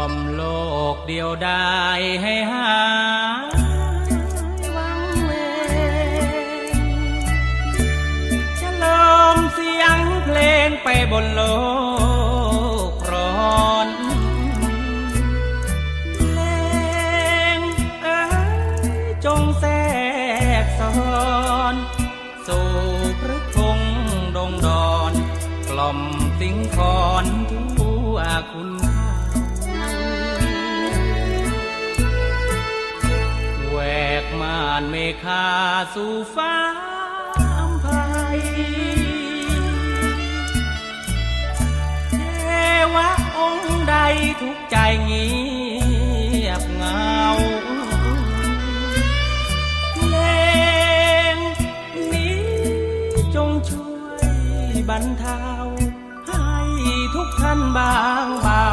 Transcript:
อมโลกเดียวดายให้หายวังเวงฉลมเสียงเพลงไปบนโลกร้อนเพลงจงแทรกซ้อนสู่พระคงดงดอนกล่อมสิงคอนทั่วคุณแหวกม่านเมฆาสู่ฟ้าอำไพเทวะองค์ใดทุกใจเงียบเหงาเพลงนี้จงช่วยบรรเทาให้ทุกท่านบางเบา